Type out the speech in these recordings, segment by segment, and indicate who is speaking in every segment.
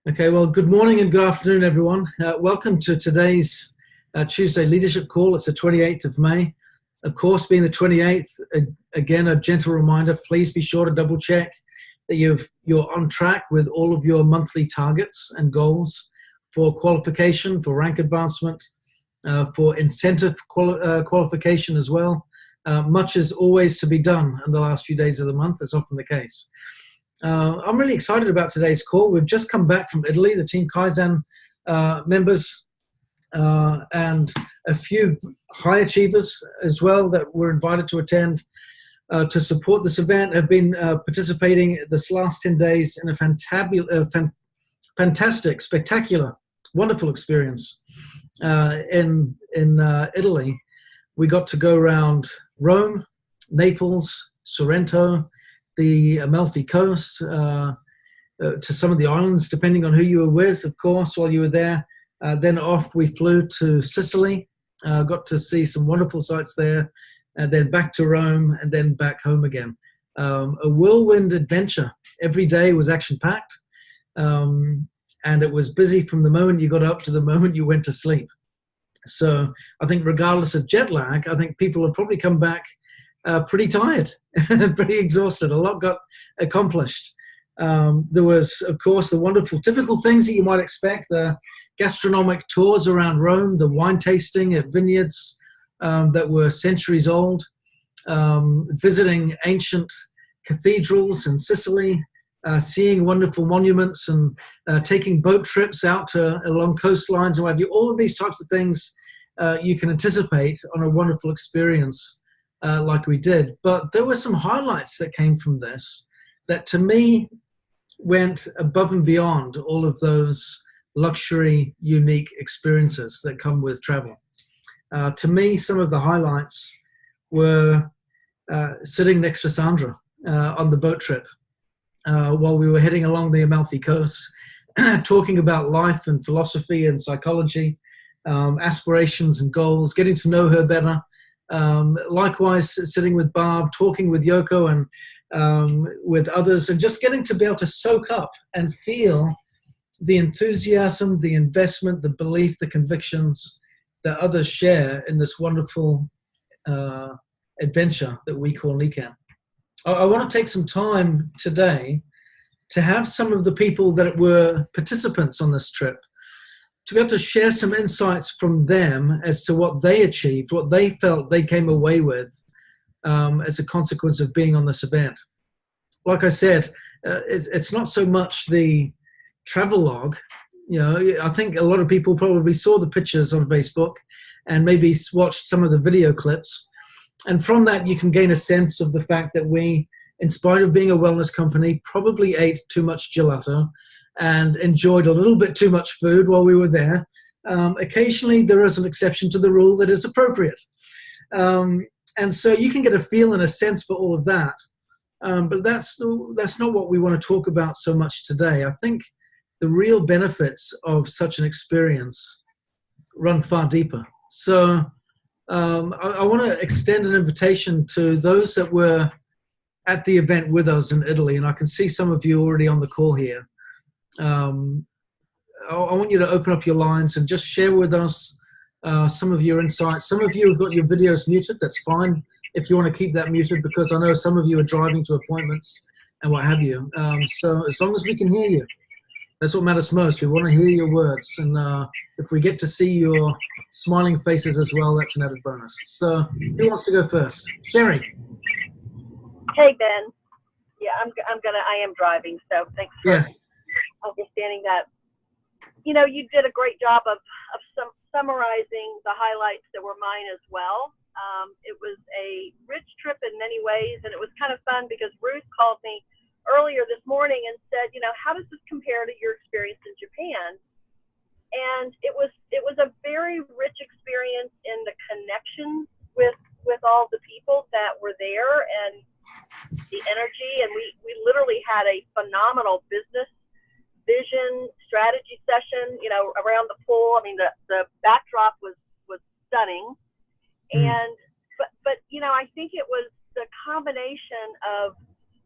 Speaker 1: Okay, well, good morning and good afternoon, everyone. Welcome to today's Tuesday leadership call. It's the 28th of May. Of course, being the 28th, again, a gentle reminder, please be sure to double check that you're on track with all of your monthly targets and goals for qualification, for rank advancement, for incentive qualification as well. Much is always to be done in the last few days of the month. That's often the case. I'm really excited about today's call. We've just come back from Italy, the Team Kaizen members and a few high achievers as well that were invited to attend to support this event have been participating this last 10 days in a fantastic, spectacular, wonderful experience in Italy. We got to go around Rome, Naples, Sorrento, the Amalfi Coast, to some of the islands, depending on who you were with, of course, while you were there. Then off we flew to Sicily, got to see some wonderful sights there, and then back to Rome, and then back home again. A whirlwind adventure. Every day was action-packed, and it was busy from the moment you got up to the moment you went to sleep. So I think regardless of jet lag, I think people have probably come back pretty tired, pretty exhausted. A lot got accomplished. There was, of course, the wonderful typical things that you might expect, the gastronomic tours around Rome, the wine tasting at vineyards that were centuries old, visiting ancient cathedrals in Sicily, seeing wonderful monuments and taking boat trips out along coastlines and what have you. All of these types of things you can anticipate on a wonderful experience like we did. But there were some highlights that came from this that to me went above and beyond all of those luxury, unique experiences that come with travel. To me, some of the highlights were sitting next to Sandra on the boat trip while we were heading along the Amalfi Coast, talking about life and philosophy and psychology, aspirations and goals, getting to know her better. Likewise, sitting with Barb, talking with Yoko and with others, and just getting to be able to soak up and feel the enthusiasm, the investment, the belief, the convictions that others share in this wonderful adventure that we call Nikken. I want to take some time today to have some of the people that were participants on this trip to be able to share some insights from them as to what they achieved, what they felt they came away with as a consequence of being on this event. Like I said, it's not so much the travel log. You know, I think a lot of people probably saw the pictures on Facebook and maybe watched some of the video clips. And from that, you can gain a sense of the fact that we, in spite of being a wellness company, probably ate too much gelato and enjoyed a little bit too much food while we were there. Occasionally, there is an exception to the rule that is appropriate. And so you can get a feel and a sense for all of that. But that's not what we want to talk about so much today. I think the real benefits of such an experience run far deeper. So I want to extend an invitation to those that were at the event with us in Italy, and I can see some of you already on the call here. I want you to open up your lines and just share with us some of your insights. Some of you have got your videos muted. That's fine if you want to keep that muted, because I know some of you are driving to appointments and what have you. So as long as we can hear you, that's what matters most. We want to hear your words. And if we get to see your smiling faces as well, that's an added bonus. So who wants to go first? Sherry.
Speaker 2: Hey, Ben. Yeah, I am driving, so thanks for understanding that. You know, you did a great job of summarizing the highlights that were mine as well. It was a rich trip in many ways, and it was kind of fun because Ruth called me earlier this morning and said, you know, how does this compare to your experience in Japan? And it was a very rich experience in the connections with all the people that were there and the energy. And we literally had a phenomenal business vision strategy session, you know, around the pool. I mean, the backdrop was stunning. And but you know, I think it was the combination of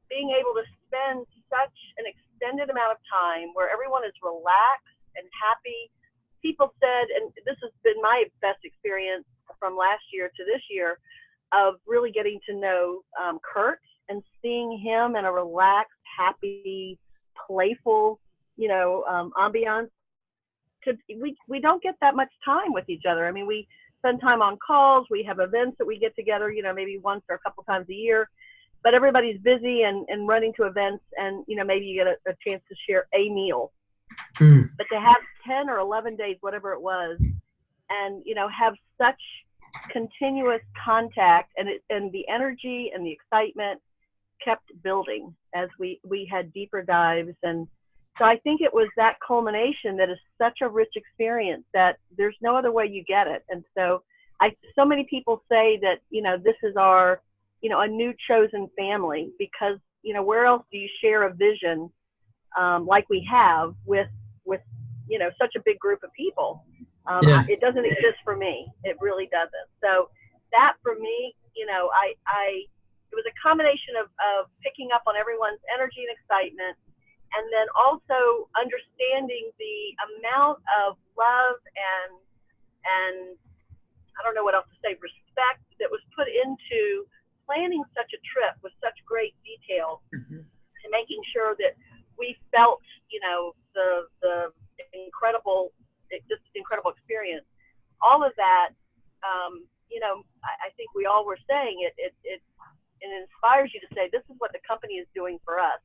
Speaker 2: being able to spend such an extended amount of time where everyone is relaxed and happy. People said, and this has been my best experience from last year to this year, of really getting to know Kurt and seeing him in a relaxed, happy, playful, ambiance. We don't get that much time with each other. I mean, we spend time on calls. We have events that we get together, maybe once or a couple times a year. But everybody's busy and running to events, and maybe you get a chance to share a meal. But to have 10 or 11 days, whatever it was, and have such continuous contact, and the energy and the excitement kept building as we had deeper dives. And so I think it was that culmination that is such a rich experience that there's no other way you get it. And so so many people say that this is our a new chosen family, because where else do you share a vision like we have with such a big group of people? It doesn't exist for me. It really doesn't. So that for me, it was a combination of picking up on everyone's energy and excitement, and then also understanding the amount of love and I don't know what else to say, respect that was put into planning such a trip with such great detail, and making sure that we felt, the incredible experience. All of that, I think we all were saying it inspires you to say, this is what the company is doing for us.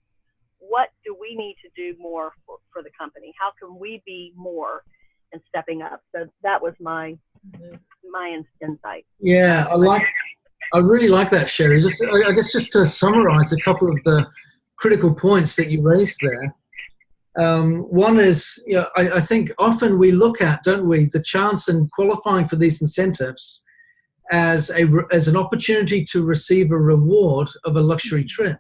Speaker 2: What do we need to do more for the company? How can we be more and stepping up? So that was my insight.
Speaker 1: Yeah, I really like that, Sherry. I guess just to summarize a couple of the critical points that you raised there. One is, I think often we look at, don't we, the chance in qualifying for these incentives as an opportunity to receive a reward of a luxury trip.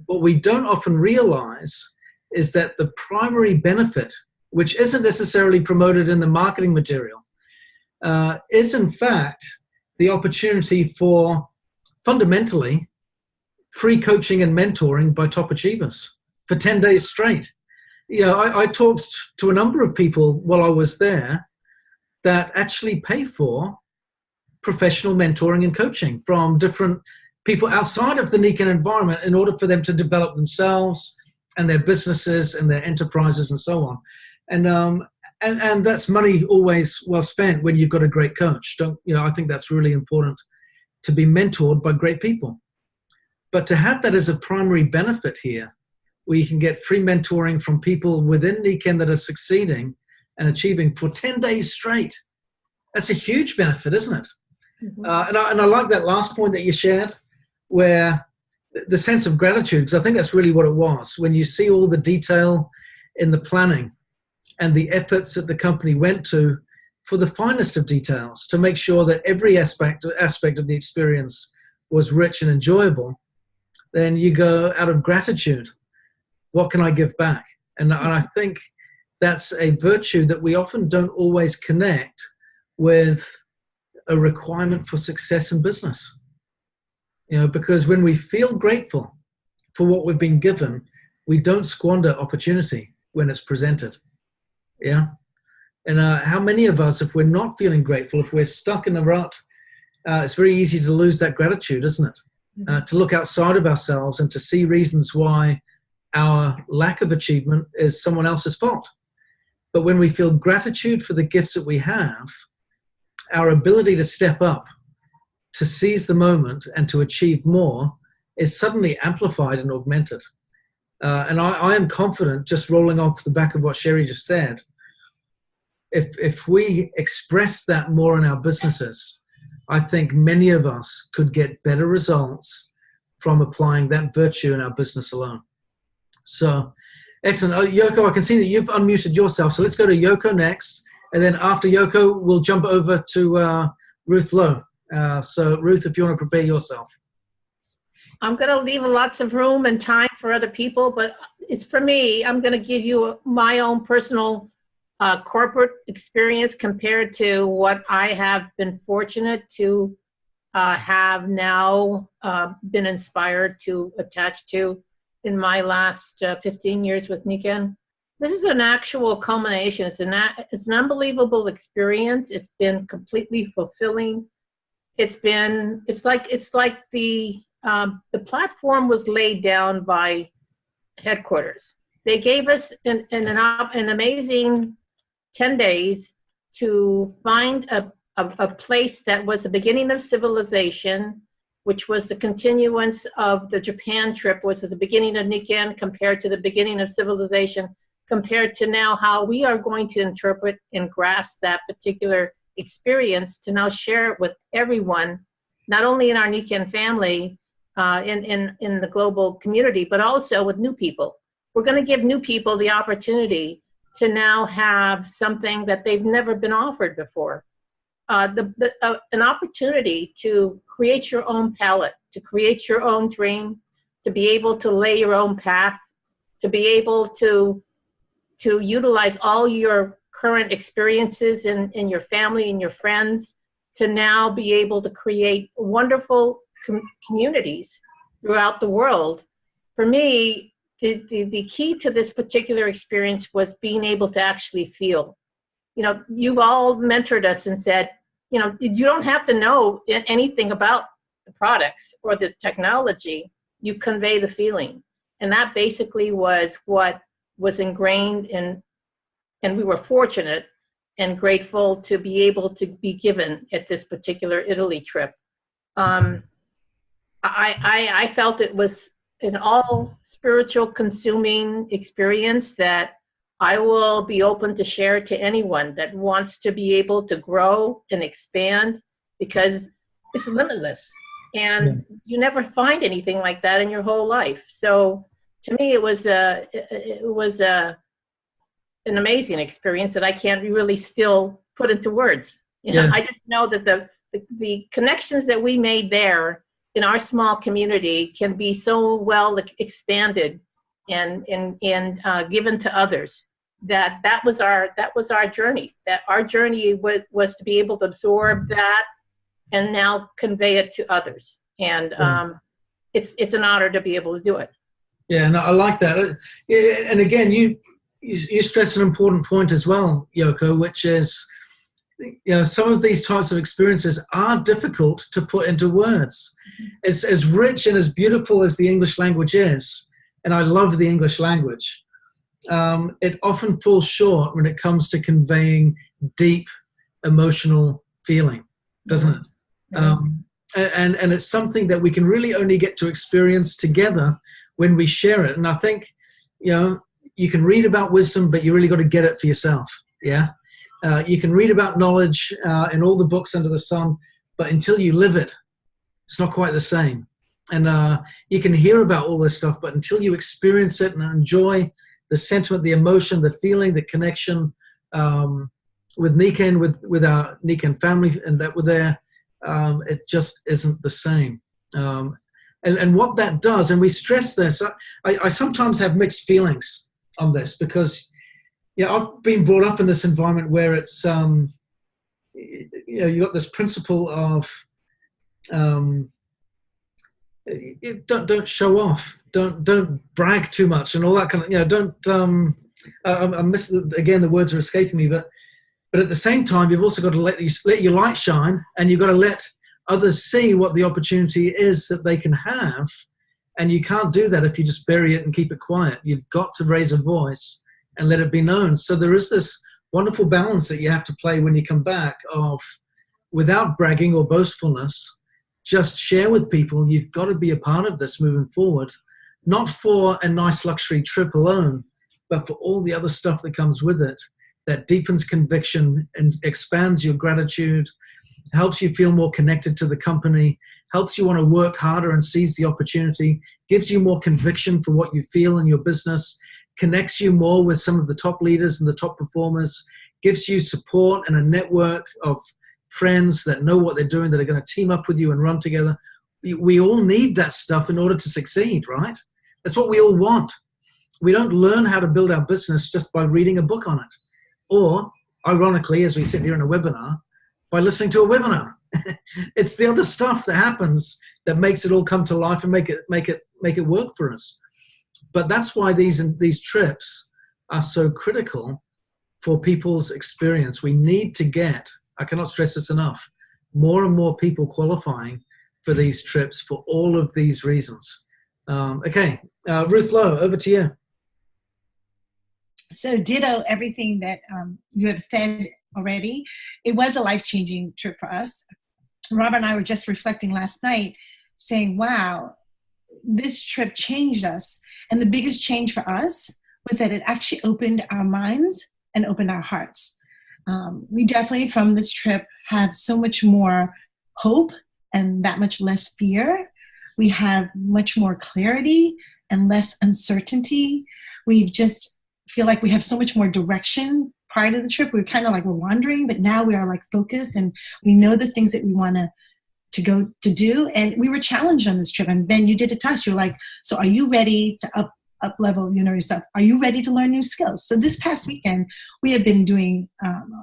Speaker 1: What we don't often realize is that the primary benefit, which isn't necessarily promoted in the marketing material, is in fact the opportunity for fundamentally free coaching and mentoring by top achievers for 10 days straight. I talked to a number of people while I was there that actually pay for professional mentoring and coaching from different people outside of the Nikken environment in order for them to develop themselves and their businesses and their enterprises and so on. And that's money always well spent when you've got a great coach. I think that's really important, to be mentored by great people. But to have that as a primary benefit here, where you can get free mentoring from people within Nikken that are succeeding and achieving for 10 days straight, that's a huge benefit, isn't it? And I like that last point that you shared, where the sense of gratitude, because I think that's really what it was. When you see all the detail in the planning and the efforts that the company went to for the finest of details to make sure that every aspect of the experience was rich and enjoyable, then you go out of gratitude. What can I give back? And I think that's a virtue that we often don't always connect with a requirement for success in business. Because when we feel grateful for what we've been given, we don't squander opportunity when it's presented. Yeah. And how many of us, if we're not feeling grateful, if we're stuck in a rut, it's very easy to lose that gratitude, isn't it? To look outside of ourselves and to see reasons why our lack of achievement is someone else's fault. But when we feel gratitude for the gifts that we have, our ability to step up, to seize the moment and to achieve more is suddenly amplified and augmented. And I am confident, just rolling off the back of what Sherry just said, if we express that more in our businesses, I think many of us could get better results from applying that virtue in our business alone. So, excellent. Yoko, I can see that you've unmuted yourself. So let's go to Yoko next. And then after Yoko, we'll jump over to Ruth Lowe. So Ruth, if you want to prepare yourself.
Speaker 3: I'm going to leave lots of room and time for other people, but it's for me. I'm going to give you my own personal corporate experience compared to what I have been fortunate to have now been inspired to attach to in my last 15 years with Nikken. This is an actual culmination. It's an unbelievable experience. It's been completely fulfilling. It's like the platform was laid down by headquarters. They gave us an amazing 10 days to find a place that was the beginning of civilization, which was the continuance of the Japan trip, which is the beginning of Nikken compared to the beginning of civilization, compared to now how we are going to interpret and grasp that particular experience to now share it with everyone, not only in our Nikken family, in the global community, but also with new people. We're going to give new people the opportunity to now have something that they've never been offered before. An opportunity to create your own palette, to create your own dream, to be able to lay your own path, to be able to utilize all your current experiences in your family and your friends, to now be able to create wonderful communities throughout the world. For me, the key to this particular experience was being able to actually feel. You know, you've all mentored us and said, you know, you don't have to know anything about the products or the technology. You convey the feeling. And that basically was what was ingrained in, and we were fortunate and grateful to be able to be given at this particular Italy trip. I felt it was an all spiritual consuming experience that I will be open to share to anyone that wants to be able to grow and expand, because it's limitless and you never find anything like that in your whole life. So to me, it was an amazing experience that I can't really still put into words. You know, I just know that the connections that we made there in our small community can be so well expanded and given to others. That was our journey. That our journey was to be able to absorb that and now convey it to others. And it's an honor to be able to do it.
Speaker 1: Yeah, and I like that. And again, you stress an important point as well, Yoko, which is, you know, some of these types of experiences are difficult to put into words. As rich and as beautiful as the English language is, and I love the English language, it often falls short when it comes to conveying deep emotional feeling, doesn't it? And it's something that we can really only get to experience together when we share it. And I think, you know, you can read about wisdom, but you really got to get it for yourself. Yeah. You can read about knowledge in all the books under the sun, but until you live it, it's not quite the same. And you can hear about all this stuff, but until you experience it and enjoy the sentiment, the emotion, the feeling, the connection with Nikken, with our Nikken family, and that were there, it just isn't the same. And what that does, and we stress this, I sometimes have mixed feelings on this, because I've been brought up in this environment where it's you got this principle of don't show off, don't brag too much, and all that kind of, don't I miss again, the words are escaping me, but at the same time you've also got to let your light shine, and you've got to let others see what the opportunity is that they can have. And you can't do that if you just bury it and keep it quiet. You've got to raise a voice and let it be known. So there is this wonderful balance that you have to play when you come back of, without bragging or boastfulness, just share with people. You've got to be a part of this moving forward, not for a nice luxury trip alone, but for all the other stuff that comes with it, that deepens conviction and expands your gratitude, helps you feel more connected to the company, helps you want to work harder and seize the opportunity, gives you more conviction for what you feel in your business, connects you more with some of the top leaders and the top performers, gives you support and a network of friends that know what they're doing, that are going to team up with you and run together. We all need that stuff in order to succeed, right? That's what we all want. We don't learn how to build our business just by reading a book on it. Or, ironically, as we sit here in a webinar, by listening to a webinar. It's the other stuff that happens that makes it all come to life and make it work for us. But that's why these trips are so critical for people's experience. We need to get, I cannot stress this enough, more and more people qualifying for these trips for all of these reasons. Ruth Lowe, over to you.
Speaker 4: So ditto everything that you have said already. It was a life-changing trip for us. Robert and I were just reflecting last night saying, wow, this trip changed us. And the biggest change for us was that it actually opened our minds and opened our hearts. We definitely from this trip have so much more hope and that much less fear. We have much more clarity and less uncertainty. We've just feel like we have so much more direction. Prior to the trip, we were kind of like we're wandering, but now we are like focused and we know the things that we want to go to do. And we were challenged on this trip. And Ben, you did a test. You're like, so are you ready to up level, yourself? Are you ready to learn new skills? So this past weekend, we have been doing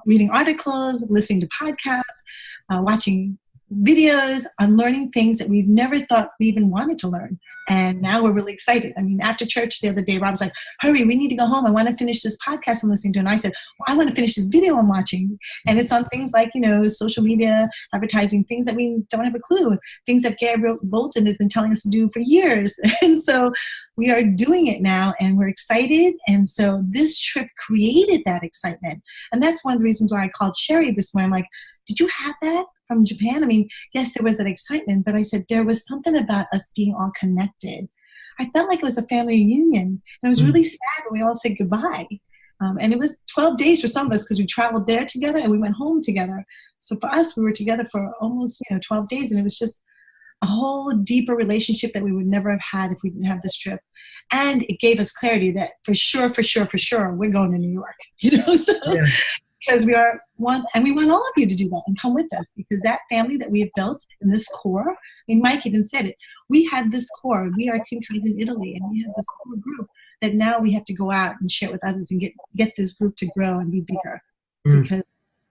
Speaker 4: reading articles, listening to podcasts, watching videos on learning things that we've never thought we even wanted to learn. And now we're really excited. I mean, after church the other day, Rob was like, hurry, we need to go home. I want to finish this podcast I'm listening to. And I said, well, I want to finish this video I'm watching. And it's on things like, social media, advertising, things that we don't have a clue, things that Gabriel Bolton has been telling us to do for years. And so we are doing it now and we're excited. And so this trip created that excitement. And that's one of the reasons why I called Sherry this morning. I'm like, did you have that from Japan? I mean, yes, there was that excitement, but I said there was something about us being all connected. I felt like it was a family reunion. And it was really sad when we all said goodbye. And it was 12 days for some of us because we traveled there together and we went home together. So for us, we were together for almost 12 days. And it was just a whole deeper relationship that we would never have had if we didn't have this trip. And it gave us clarity that for sure, we're going to New York. Because we are one, and we want all of you to do that and come with us because that family that we have built in this core, Mike even said it, we have this core, we are Team Kaizen in Italy, and we have this core group that now we have to go out and share with others and get this group to grow and be bigger because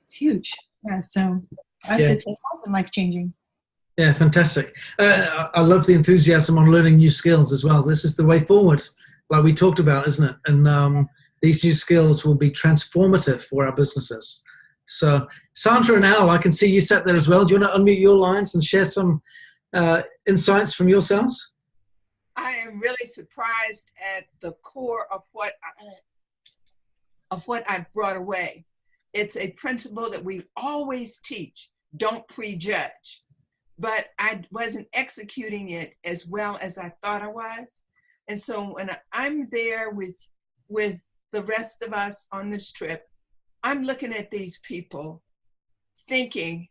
Speaker 4: it's huge. Yeah, so for us, it has been life-changing.
Speaker 1: Yeah, fantastic. I love the enthusiasm on learning new skills as well. This is the way forward, like we talked about, isn't it? And these new skills will be transformative for our businesses. So, Sandra and Al, I can see you sat there as well. Do you want to unmute your lines and share some insights from yourselves?
Speaker 5: I am really surprised at the core of what I've brought away. It's a principle that we always teach: don't prejudge. But I wasn't executing it as well as I thought I was. And so when I'm there with the rest of us on this trip, I'm looking at these people thinking,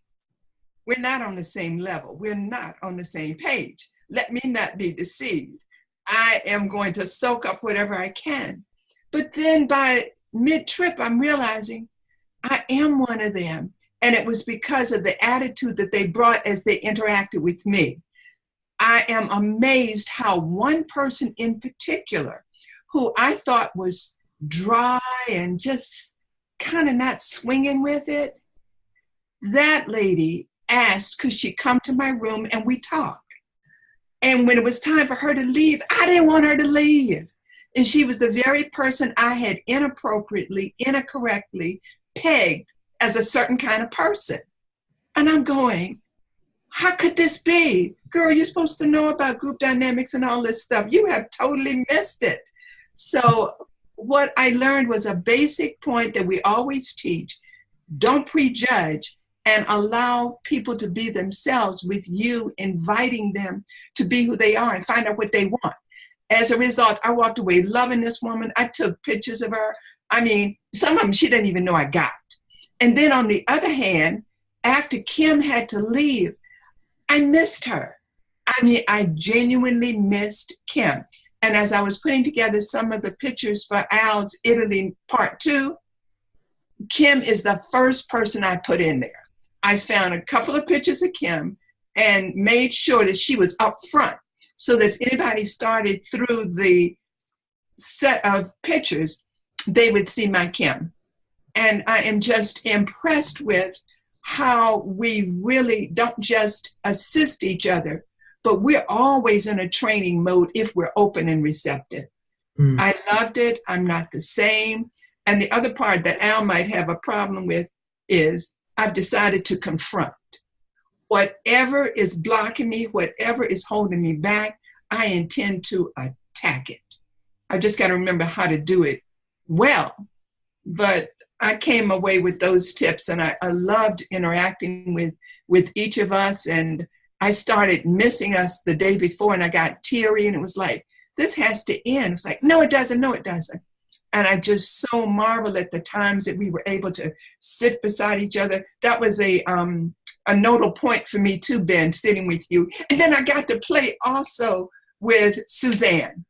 Speaker 5: we're not on the same level. We're not on the same page. Let me not be deceived. I am going to soak up whatever I can. But then by mid-trip, I'm realizing I am one of them. And it was because of the attitude that they brought as they interacted with me. I am amazed how one person in particular, who I thought was dry and just kind of not swinging with it, that lady asked, could she come to my room and we talk? And when it was time for her to leave, I didn't want her to leave. And she was the very person I had inappropriately, incorrectly pegged as a certain kind of person. And I'm going, how could this be? Girl, you're supposed to know about group dynamics and all this stuff. You have totally missed it. So what I learned was a basic point that we always teach: don't prejudge and allow people to be themselves with you, inviting them to be who they are and find out what they want. As a result, I walked away loving this woman. I took pictures of her. I mean, some of them she didn't even know I got. And then on the other hand, after Kim had to leave, I missed her. I mean, I genuinely missed Kim. And as I was putting together some of the pictures for Al's Italy Part 2, Kim is the first person I put in there. I found a couple of pictures of Kim and made sure that she was up front so that if anybody started through the set of pictures, they would see my Kim. And I am just impressed with how we really don't just assist each other, but we're always in a training mode if we're open and receptive.
Speaker 1: Mm.
Speaker 5: I loved it. I'm not the same. And the other part that Al might have a problem with is I've decided to confront. Whatever is blocking me, whatever is holding me back, I intend to attack it. I just got to remember how to do it well. But I came away with those tips, and I loved interacting with each of us. And I started missing us the day before, and I got teary, and it was like, this has to end. It's like, no, it doesn't. No, it doesn't. And I just so marvel at the times that we were able to sit beside each other. That was a nodal point for me too, Ben, sitting with you. And then I got to play also with Suzanne,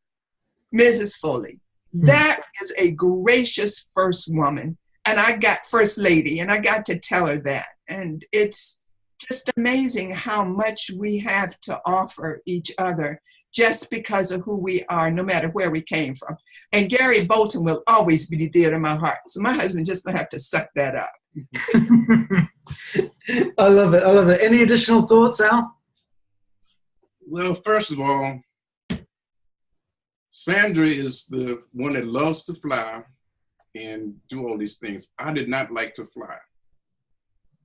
Speaker 5: Mrs. Foley. That is a gracious first woman. And I got first lady, and I got to tell her that. And it's just amazing how much we have to offer each other just because of who we are, no matter where we came from. And Gary Bolton will always be dear to my heart. So my husband just gonna have to suck that up.
Speaker 1: I love it. I love it. Any additional thoughts, Al?
Speaker 6: Well, first of all, Sandra is the one that loves to fly and do all these things. I did not like to fly.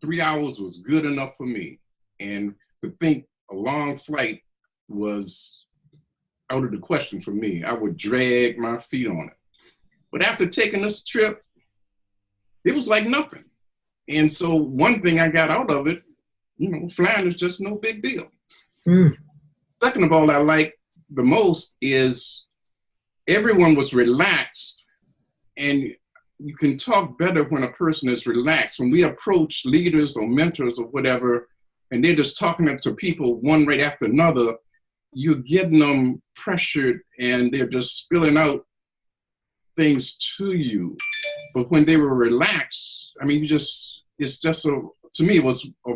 Speaker 6: 3 hours was good enough for me. And to think a long flight was out of the question for me. I would drag my feet on it. But after taking this trip, it was like nothing. And so one thing I got out of it, flying is just no big deal. Second of all, I like the most is everyone was relaxed, and you can talk better when a person is relaxed. When we approach leaders or mentors or whatever, and they're just talking to people one right after another, you're getting them pressured and they're just spilling out things to you. But when they were relaxed, I mean, to me, it was a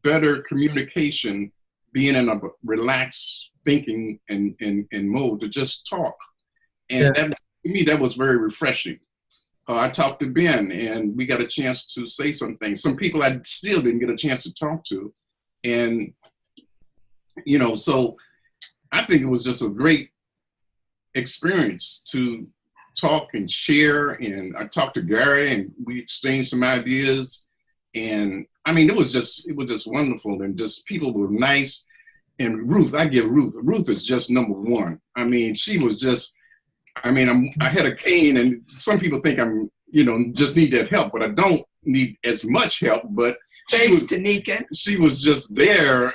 Speaker 6: better communication being in a relaxed thinking and mode to just talk. And that, to me, that was very refreshing. I talked to Ben, and we got a chance to say some things. Some people I still didn't get a chance to talk to. And, so I think it was just a great experience to talk and share. And I talked to Gary, and we exchanged some ideas. And I mean, it was just wonderful. And just people were nice. And Ruth, I give Ruth is just number one. I mean, she was just, I had a cane, and some people think I'm, just need that help, but I don't need as much help. But
Speaker 5: thanks to Nikken,
Speaker 6: she was just there,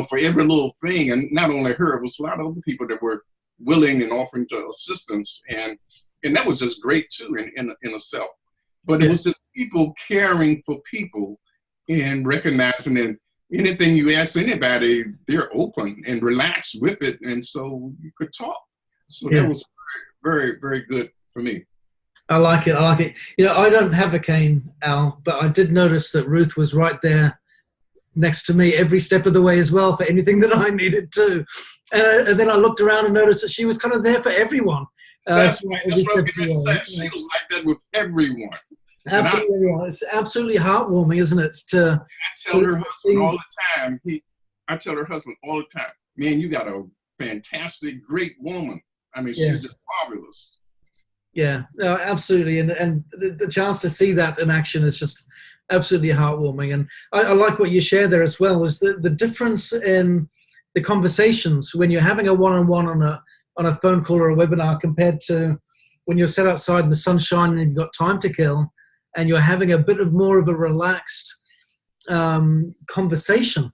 Speaker 6: for every little thing. And not only her, it was a lot of other people that were willing and offering to assistance, and that was just great too in itself. But it was just people caring for people and recognizing that anything you ask anybody, they're open and relaxed with it, and so you could talk. So that was very, very good for me.
Speaker 1: I like it. I don't have a cane, Al, but I did notice that Ruth was right there next to me every step of the way as well for anything that I needed to. And then I looked around and noticed that she was kind of there for everyone.
Speaker 6: That's right. That's what I was going to say. She was like that with everyone.
Speaker 1: Absolutely. It's absolutely heartwarming, isn't it?
Speaker 6: I tell her husband all the time, man, you got a fantastic, great woman. I mean, she's just marvelous.
Speaker 1: Yeah, no, absolutely. And the chance to see that in action is just absolutely heartwarming. And I like what you share there as well, is the difference in the conversations when you're having a one-on-one on a phone call or a webinar compared to when you're sat outside in the sunshine and you've got time to kill and you're having a bit of more of a relaxed conversation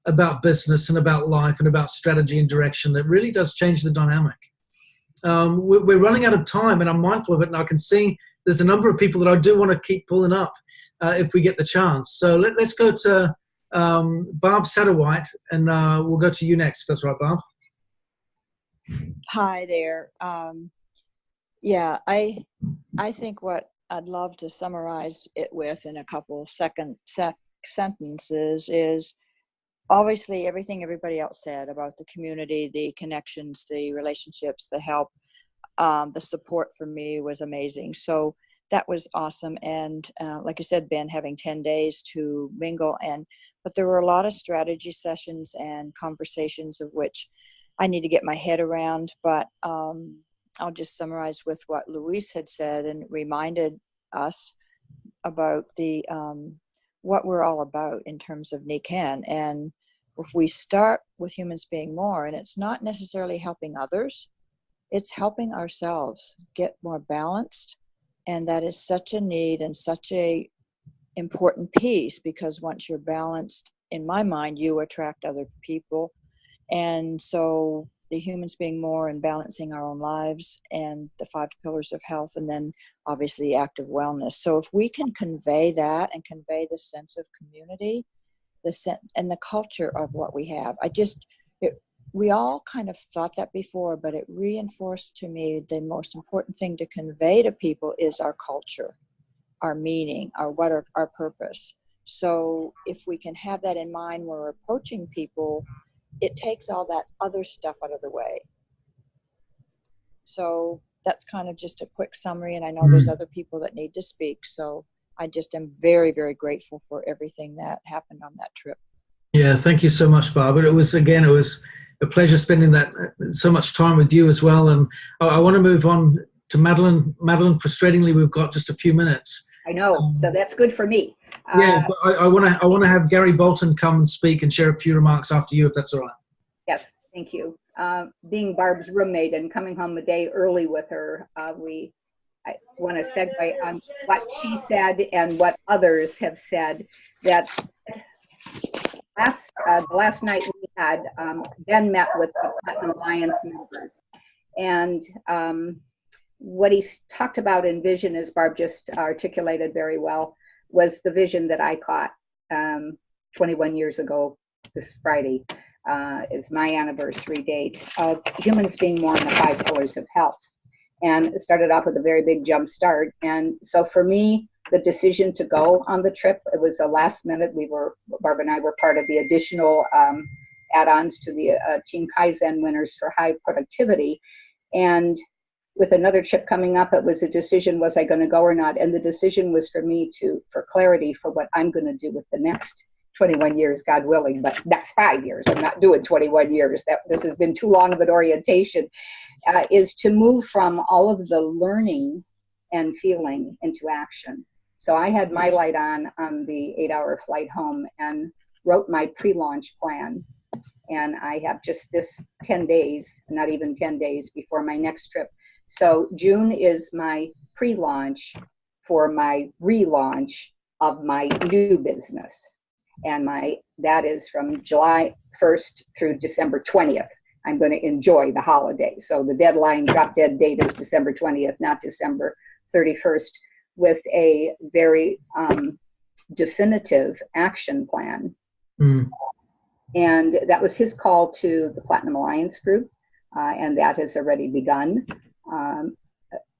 Speaker 1: about business and about life and about strategy and direction. That really does change the dynamic. We're running out of time, and I'm mindful of it, and I can see there's a number of people that I do want to keep pulling up if we get the chance. So let's go to Barb Satterwhite, and we'll go to you next, if that's right, Barb.
Speaker 7: Hi there. I think what I'd love to summarize it with in a couple sentences is obviously everything everybody else said about the community, the connections, the relationships, the help, the support for me was amazing. So that was awesome. And like you said, Ben, having 10 days to mingle, but there were a lot of strategy sessions and conversations of which I need to get my head around. But I'll just summarize with what Luis had said and reminded us about the what we're all about in terms of Nikken. And if we start with humans being more, and it's not necessarily helping others, it's helping ourselves get more balanced. And that is such a need and such a important piece, because once you're balanced, in my mind, you attract other people. And so the humans being more and balancing our own lives and the 5 pillars of health, and then obviously active wellness. So if we can convey that and convey the sense of community, and the culture of what we have, we all kind of thought that before, but it reinforced to me the most important thing to convey to people is our culture, our meaning, our purpose. So if we can have that in mind when we're approaching people, it takes all that other stuff out of the way. So that's kind of just a quick summary, and I know there's other people that need to speak. So I just am very, very grateful for everything that happened on that trip.
Speaker 1: Yeah, thank you so much, Barbara. It was a pleasure spending that so much time with you as well. And I want to move on to Madeline. Madeline, frustratingly, we've got just a few minutes.
Speaker 8: I know, so that's good for me.
Speaker 1: Yeah, but I want to have Gary Bolton come and speak and share a few remarks after you, if that's all right.
Speaker 8: Yes, thank you. Being Barb's roommate and coming home a day early with her, I want to segue on what she said and what others have said. That the last night we had, Ben met with the Platinum Alliance members, and what he talked about in vision, as Barb just articulated very well, was the vision that I caught 21 years ago this Friday. Is my anniversary date of humans being more in the 5 pillars of health. And it started off with a very big jump start. And so for me, the decision to go on the trip, it was a last minute. Barb and I were part of the additional add-ons to the Team Kaizen winners for high productivity. And with another trip coming up, it was a decision, was I going to go or not? And the decision was for me for clarity for what I'm going to do with the next 21 years, God willing, but next 5 years. I'm not doing 21 years. This has been too long of an orientation, is to move from all of the learning and feeling into action. So I had my light on the 8-hour flight home and wrote my pre-launch plan. And I have just this 10 days, not even 10 days before my next trip. So June is my pre-launch for my relaunch of my new business. And that is from July 1st through December 20th. I'm going to enjoy the holiday. So the deadline, drop dead date is December 20th, not December 31st, with a very definitive action plan. And that was his call to the Platinum Alliance group, and that has already begun.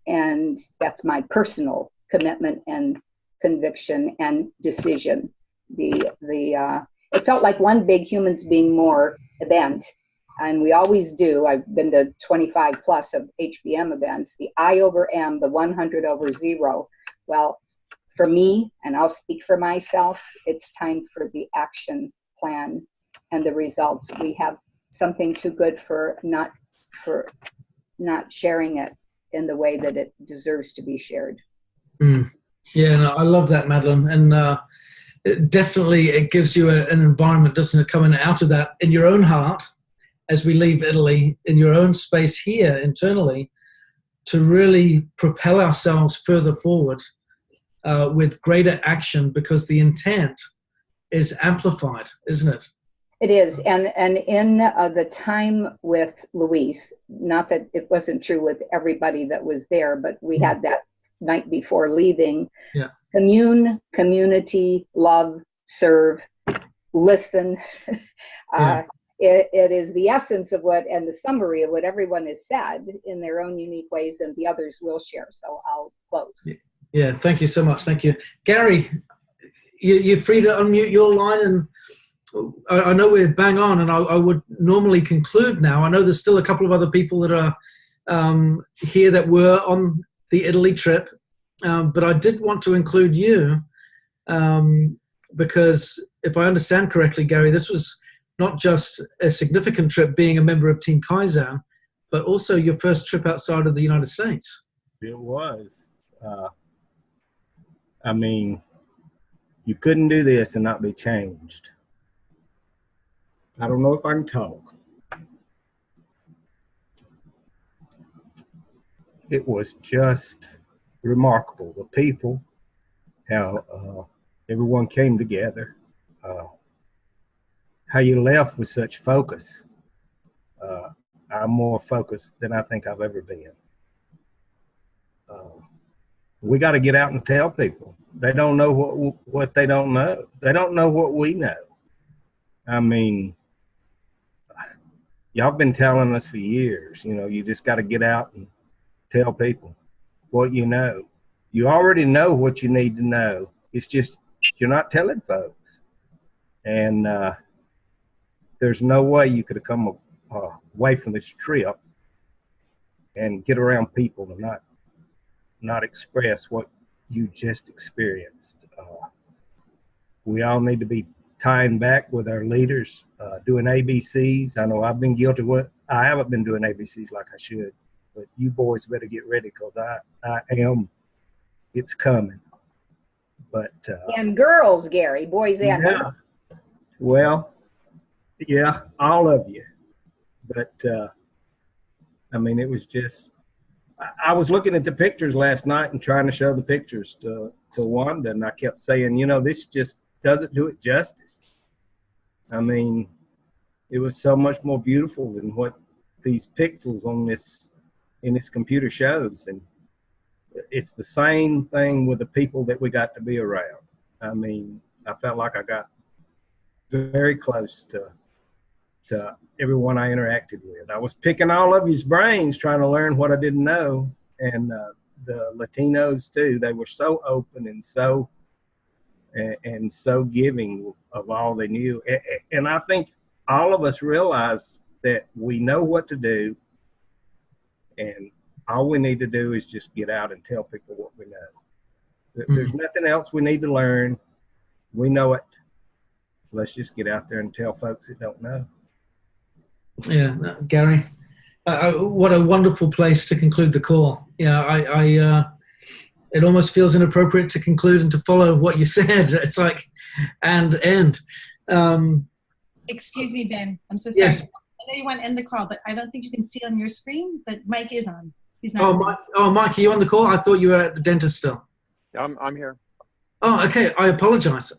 Speaker 8: And that's my personal commitment and conviction and decision. It felt like one big Humans Being More event, and we always do. I've been to 25 plus of HBM events, the I over M, the 100 over 0. Well, for me, and I'll speak for myself, it's time for the action plan and the results. We have something too good for not sharing it in the way that it deserves to be shared.
Speaker 1: Yeah, no, I love that, Madeline. And definitely it gives you an environment, doesn't it, coming out of that in your own heart as we leave Italy, in your own space here internally, to really propel ourselves further forward with greater action, because the intent is amplified, isn't it?
Speaker 8: It is. And in the time with Luis, not that it wasn't true with everybody that was there, but we had that night before leaving.
Speaker 1: Yeah.
Speaker 8: Community, love, serve, listen. It is the essence of what, and the summary of what everyone has said in their own unique ways, and the others will share. So I'll close.
Speaker 1: Yeah, thank you so much. Thank you. Gary, you're free to unmute your line, and I know we're bang on, and I would normally conclude now. I know there's still a couple of other people that are here that were on the Italy trip, but I did want to include you because if I understand correctly, Gary, this was not just a significant trip being a member of Team Kaizen, but also your first trip outside of the United States.
Speaker 9: It was. I mean, you couldn't do this and not be changed. I don't know if I can talk. It was just remarkable. The people, how everyone came together, how you left with such focus. I'm more focused than I think I've ever been. We got to get out and tell people. They don't know what they don't know. They don't know what we know. I mean, y'all been telling us for years, you know, you just got to get out and tell people what you know. You already know what you need to know. It's just you're not telling folks. And there's no way you could have come away from this trip and get around people and not express what you just experienced. We all need to be tying back with our leaders, doing ABCs. I know I've been guilty of what I haven't been doing ABCs like I should, but you boys better get ready because I am. It's coming. But
Speaker 8: and girls, Gary, boys and girls.
Speaker 9: Well, yeah, all of you. But I mean, it was just. I was looking at the pictures last night and trying to show the pictures to Wanda, and I kept saying, you know, this just doesn't do it justice. I mean, it was so much more beautiful than what these pixels in this computer shows. And it's the same thing with the people that we got to be around. I mean, I felt like I got very close to everyone I interacted with. I was picking all of his brains trying to learn what I didn't know. And the Latinos too, they were so open and so giving of all they knew. And I think all of us realize that we know what to do, and all we need to do is just get out and tell people what we know. There's nothing else we need to learn. We know it. Let's just get out there and tell folks that don't know.
Speaker 1: Yeah, Gary, what a wonderful place to conclude the call. Yeah, it almost feels inappropriate to conclude and to follow what you said. It's like, and end.
Speaker 4: Excuse me, Ben. I'm so sorry.
Speaker 1: Yes.
Speaker 4: I know you want to end the call, but I don't think you can see on your screen, but Mike is on. He's not.
Speaker 1: Mike, are you on the call? I thought you were at the dentist still.
Speaker 10: I'm here.
Speaker 1: Oh, okay. I apologize.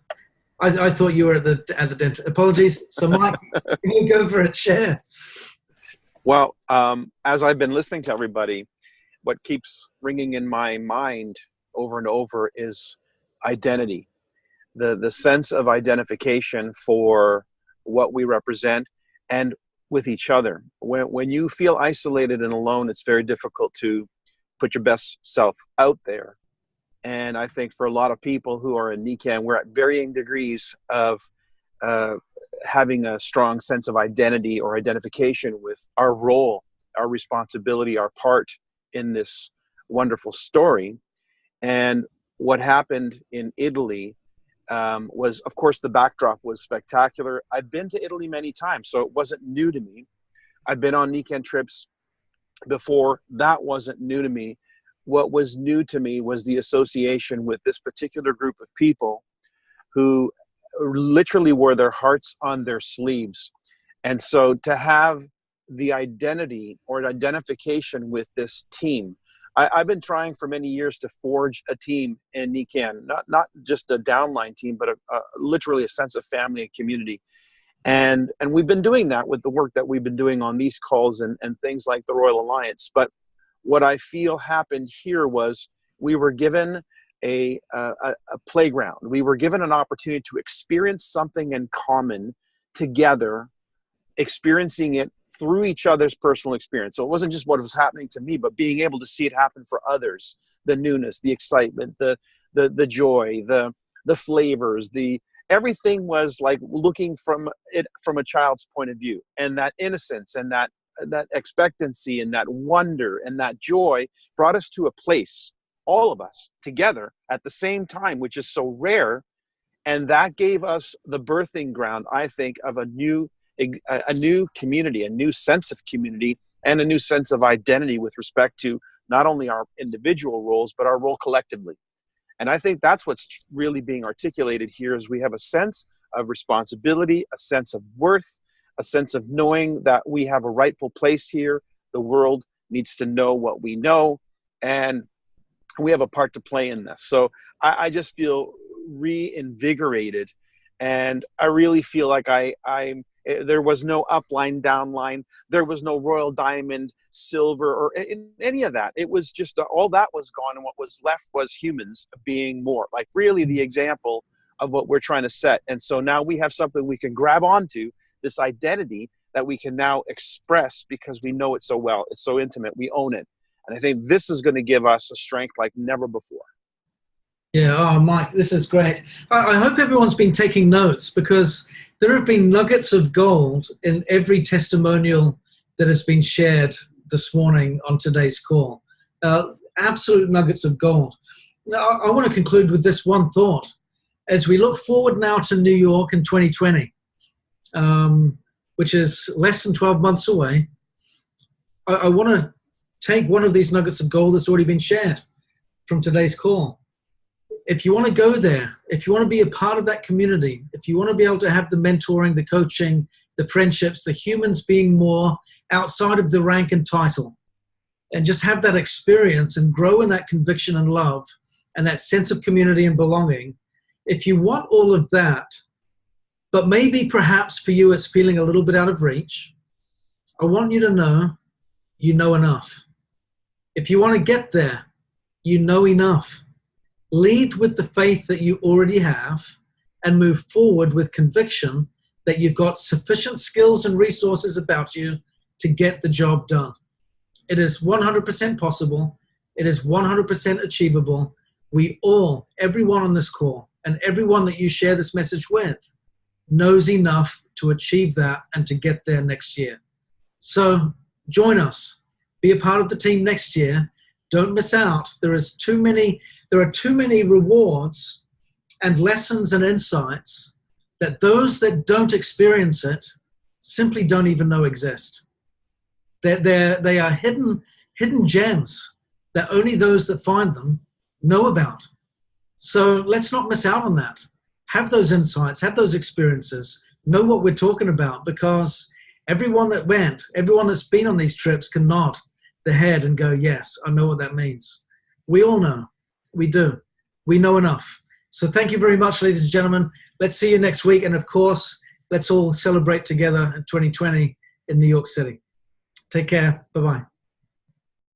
Speaker 1: I thought you were at the dentist. Apologies. So, Mike, you go for it. Share.
Speaker 10: Well, as I've been listening to everybody, what keeps ringing in my mind over and over is identity, the sense of identification for what we represent and with each other. When you feel isolated and alone, it's very difficult to put your best self out there. And I think for a lot of people who are in Nikken, we're at varying degrees of having a strong sense of identity or identification with our role, our responsibility, our part in this wonderful story. And what happened in Italy was, of course, the backdrop was spectacular. I've been to Italy many times, so it wasn't new to me. I've been on Nikken trips before. That wasn't new to me. What was new to me was the association with this particular group of people who literally wore their hearts on their sleeves. And so to have the identity or identification with this team, I've been trying for many years to forge a team in Nikken, not just a downline team, but literally a sense of family and community. And we've been doing that with the work that we've been doing on these calls and things like the Royal Alliance. But what I feel happened here was we were given a playground. We were given an opportunity to experience something in common together, experiencing it through each other's personal experience. So it wasn't just what was happening to me, but being able to see it happen for others, the newness, the excitement, the joy, the flavors, everything was like looking from it from a child's point of view, and that innocence and that expectancy and that wonder and that joy brought us to a place, all of us together at the same time, which is so rare. And that gave us the birthing ground, I think, of a new community, a new sense of community and a new sense of identity with respect to not only our individual roles, but our role collectively. And I think that's what's really being articulated here is we have a sense of responsibility, a sense of worth, a sense of knowing that we have a rightful place here. The world needs to know what we know, and we have a part to play in this. So I just feel reinvigorated, and I really feel like there was no upline, downline, there was no royal diamond, silver, or any of that. It was just all that was gone, and what was left was humans being more, like really the example of what we're trying to set. And so now we have something we can grab onto, this identity that we can now express because we know it so well. It's so intimate. We own it. And I think this is going to give us a strength like never before.
Speaker 1: Yeah, oh, Mike, this is great. I hope everyone's been taking notes, because there have been nuggets of gold in every testimonial that has been shared this morning on today's call. Absolute nuggets of gold. Now, I want to conclude with this one thought. As we look forward now to New York in 2020, which is less than 12 months away, I want to take one of these nuggets of gold that's already been shared from today's call. If you want to go there, if you want to be a part of that community, if you want to be able to have the mentoring, the coaching, the friendships, the humans being more outside of the rank and title, and just have that experience and grow in that conviction and love and that sense of community and belonging, if you want all of that, but maybe perhaps for you it's feeling a little bit out of reach, I want you to know you know enough. If you want to get there, you know enough. Lead with the faith that you already have and move forward with conviction that you've got sufficient skills and resources about you to get the job done. It is 100% possible. It is 100% achievable. We all, everyone on this call and everyone that you share this message with, knows enough to achieve that and to get there next year. So join us. Be a part of the team next year. Don't miss out. There are too many rewards and lessons and insights that those that don't experience it simply don't even know exist. They are hidden gems that only those that find them know about. So let's not miss out on that. Have those insights, have those experiences, know what we're talking about, because everyone that went, everyone that's been on these trips can nod their head and go, yes, I know what that means. We all know. We do. We know enough. So thank you very much, ladies and gentlemen. Let's see you next week. And of course, let's all celebrate together in 2020 in New York City. Take care. Bye-bye.